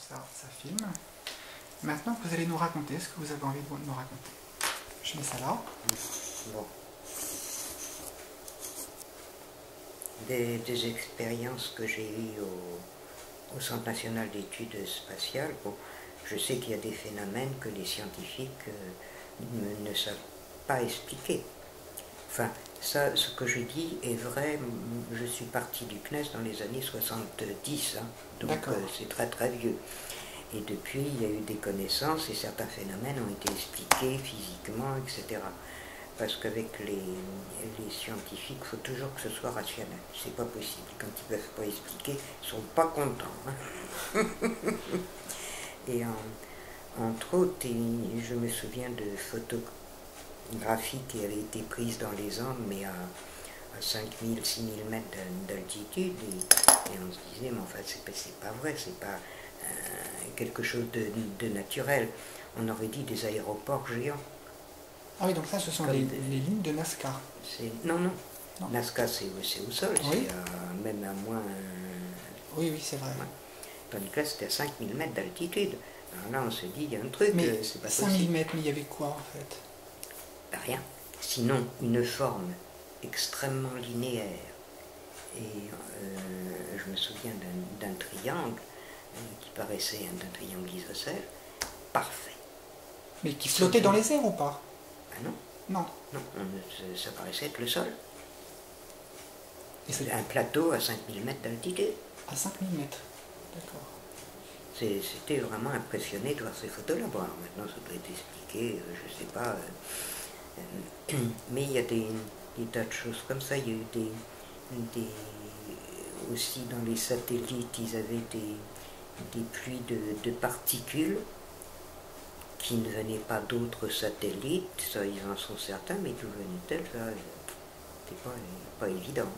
ça filme. Maintenant, vous allez nous raconter ce que vous avez envie de nous raconter. Je mets ça là. Bon. Des expériences que j'ai eues au Centre national d'études spatiales. Bon, je sais qu'il y a des phénomènes que les scientifiques ne savent pas expliquer. Enfin, ça, ce que je dis est vrai. Je suis parti du CNES dans les années 70, hein, donc c'est très très vieux. Et depuis, il y a eu des connaissances et certains phénomènes ont été expliqués physiquement, etc. Parce qu'avec les scientifiques, il faut toujours que ce soit rationnel. C'est pas possible. Quand ils ne peuvent pas expliquer, ils ne sont pas contents. Hein. Et entre autres, je me souviens de photographies qui avaient été prises dans les Andes, mais à 5000, 6000 mètres d'altitude. Et on se disait, mais enfin, c'est pas vrai, c'est pas quelque chose de naturel. On aurait dit des aéroports géants. Ah oui, donc ça, ce sont les lignes de Nazca. Non. Nazca, c'est au sol, oui. C'est même à moins... Oui, c'est vrai. Ouais. Tandis que là, c'était à 5000 mètres d'altitude. Alors là, on se dit, il y a un truc, mais c'est pas 5000 mètres, mais il y avait quoi, en fait? Ben, rien. Sinon, une forme extrêmement linéaire. Et je me souviens d'un triangle qui paraissait un triangle isocèle, parfait. Mais qui flottait dans les airs ou pas? Ben non. Non, ça paraissait être le sol. Et un plateau à 5000 mètres d'altitude. À 5000 mètres, d'accord. C'était vraiment impressionné de voir ces photos-là. Bon, alors maintenant, ça doit être expliqué, je ne sais pas. Mais il y a des tas de choses comme ça. Il y a eu aussi dans les satellites, ils avaient des pluies de particules qui ne venaient pas d'autres satellites, ça ils en sont certains, mais d'où venaient-elles, ça c'était pas évident.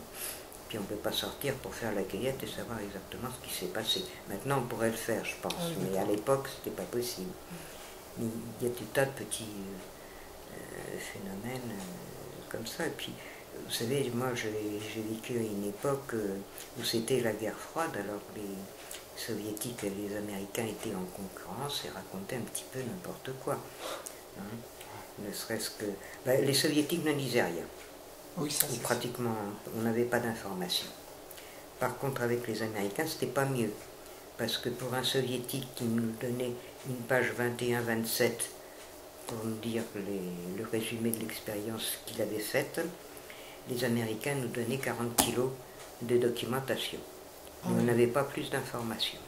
Puis on ne peut pas sortir pour faire la cueillette et savoir exactement ce qui s'est passé. Maintenant on pourrait le faire, je pense, mais à l'époque c'était pas possible. Mais il y a des tas de petits phénomènes comme ça. Et puis, vous savez, moi j'ai vécu à une époque où c'était la guerre froide, alors les Soviétiques et les Américains étaient en concurrence et racontaient un petit peu n'importe quoi. Hein. Ne serait-ce que... Ben, les Soviétiques ne disaient rien. Oui, ça, ou pratiquement, on n'avait pas d'informations. Par contre, avec les Américains, c'était pas mieux. Parce que pour un Soviétique qui nous donnait une page 21-27 pour nous dire le résumé de l'expérience qu'il avait faite, les Américains nous donnaient 40 kilos de documentation. Mais on n'avait pas plus d'informations.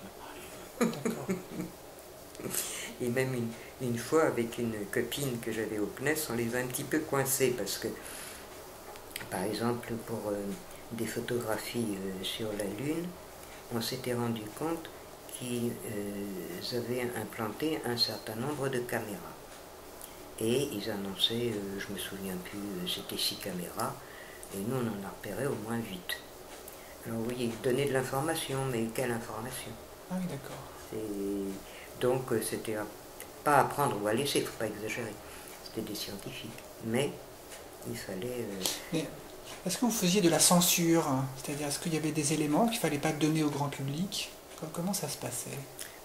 Et même une fois, avec une copine que j'avais au CNES, on les a un petit peu coincés parce que, par exemple, pour des photographies sur la Lune, on s'était rendu compte qu'ils avaient implanté un certain nombre de caméras. Et ils annonçaient, je me souviens plus, c'était 6 caméras, et nous on en a repéré au moins 8. Alors oui, ils donnaient de l'information, mais quelle information? Ah oui, d'accord. Donc c'était pas à prendre ou à laisser, il ne faut pas exagérer. C'était des scientifiques. Mais il fallait... Mais est-ce que vous faisiez de la censure? C'est-à-dire, est-ce qu'il y avait des éléments qu'il ne fallait pas donner au grand public? Comment ça se passait?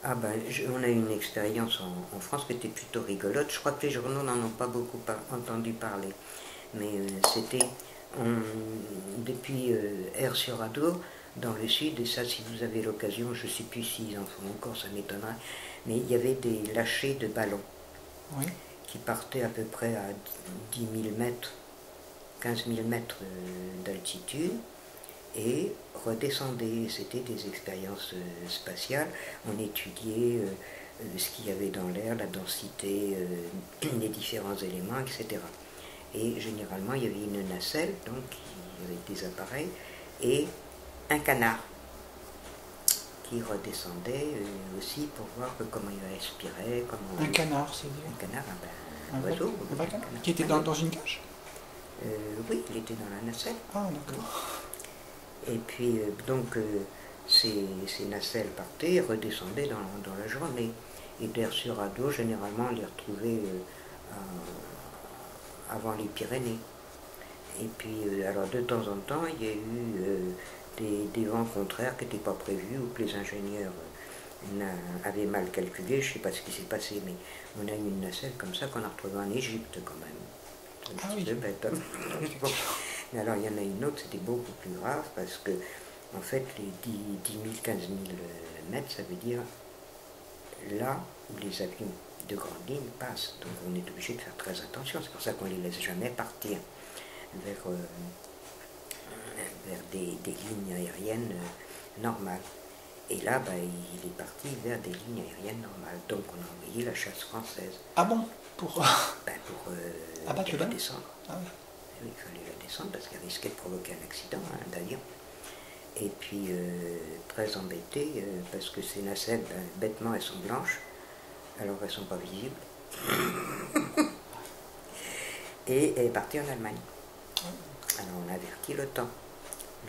Ah ben, on a eu une expérience en France qui était plutôt rigolote. Je crois que les journaux n'en ont pas beaucoup entendu parler. Mais c'était depuis Air-sur-Adour, dans le sud, et ça, si vous avez l'occasion, je ne sais plus s'ils en font encore, ça m'étonnerait, mais il y avait des lâchers de ballons qui partaient à peu près à 10 000 mètres, 15 000 mètres d'altitude, et redescendaient. C'était des expériences spatiales. On étudiait ce qu'il y avait dans l'air, la densité, les différents éléments, etc. Et généralement, il y avait une nacelle, donc il y avait des appareils, et un canard qui redescendait aussi pour voir comment il respirait. Un canard, c'est dire? Un canard, un oiseau. Un vrai canard qui était dans une cage? Oui, il était dans la nacelle. Ah, d'accord. Et puis, donc, ces nacelles partaient et redescendaient dans la journée. Et d'Air-sur-Adour, généralement, on les retrouvait avant les Pyrénées. Et puis, alors, de temps en temps, il y a eu des vents contraires qui n'étaient pas prévus ou que les ingénieurs avait mal calculé, je ne sais pas ce qui s'est passé, mais on a eu une nacelle comme ça qu'on a retrouvée en Égypte quand même. C'est un petit peu bête. Hein. Bon. Mais alors il y en a une autre, c'était beaucoup plus grave parce que en fait les 10 000, 15 000 mètres, ça veut dire là où les avions de grande ligne passent. Donc on est obligé de faire très attention, c'est pour ça qu'on ne les laisse jamais partir vers des lignes aériennes normales. Et là, il est parti vers des lignes aériennes normales. Donc on a envoyé la chasse française. Ah bon? Pour abattre le la vol? descendre. Ah oui. Il fallait la descendre parce qu'elle risquait de provoquer un accident d'avion. Et puis très embêté parce que ces nacelles, bêtement, elles sont blanches, alors elles ne sont pas visibles. Et elle est partie en Allemagne. Alors on a averti l'OTAN.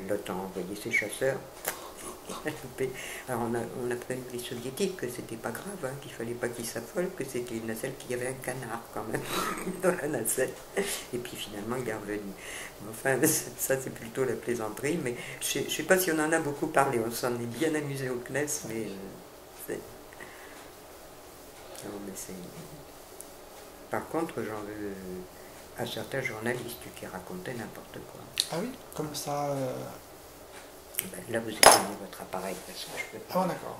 L'OTAN a envoyé ses chasseurs. Alors on a prévenu les soviétiques que c'était pas grave, hein, qu'il fallait pas qu'ils s'affolent, que c'était une nacelle, qu'il y avait un canard quand même dans la nacelle. Et puis finalement il est revenu. Enfin ça c'est plutôt la plaisanterie, mais je sais pas si on en a beaucoup parlé, on s'en est bien amusé au CNES, mais c'est... Non, mais c'est... Par contre j'en veux à certains journalistes qui racontaient n'importe quoi. Ah oui? Comme ça... Là vous éteignez votre appareil parce que je peux pas. Ah d'accord.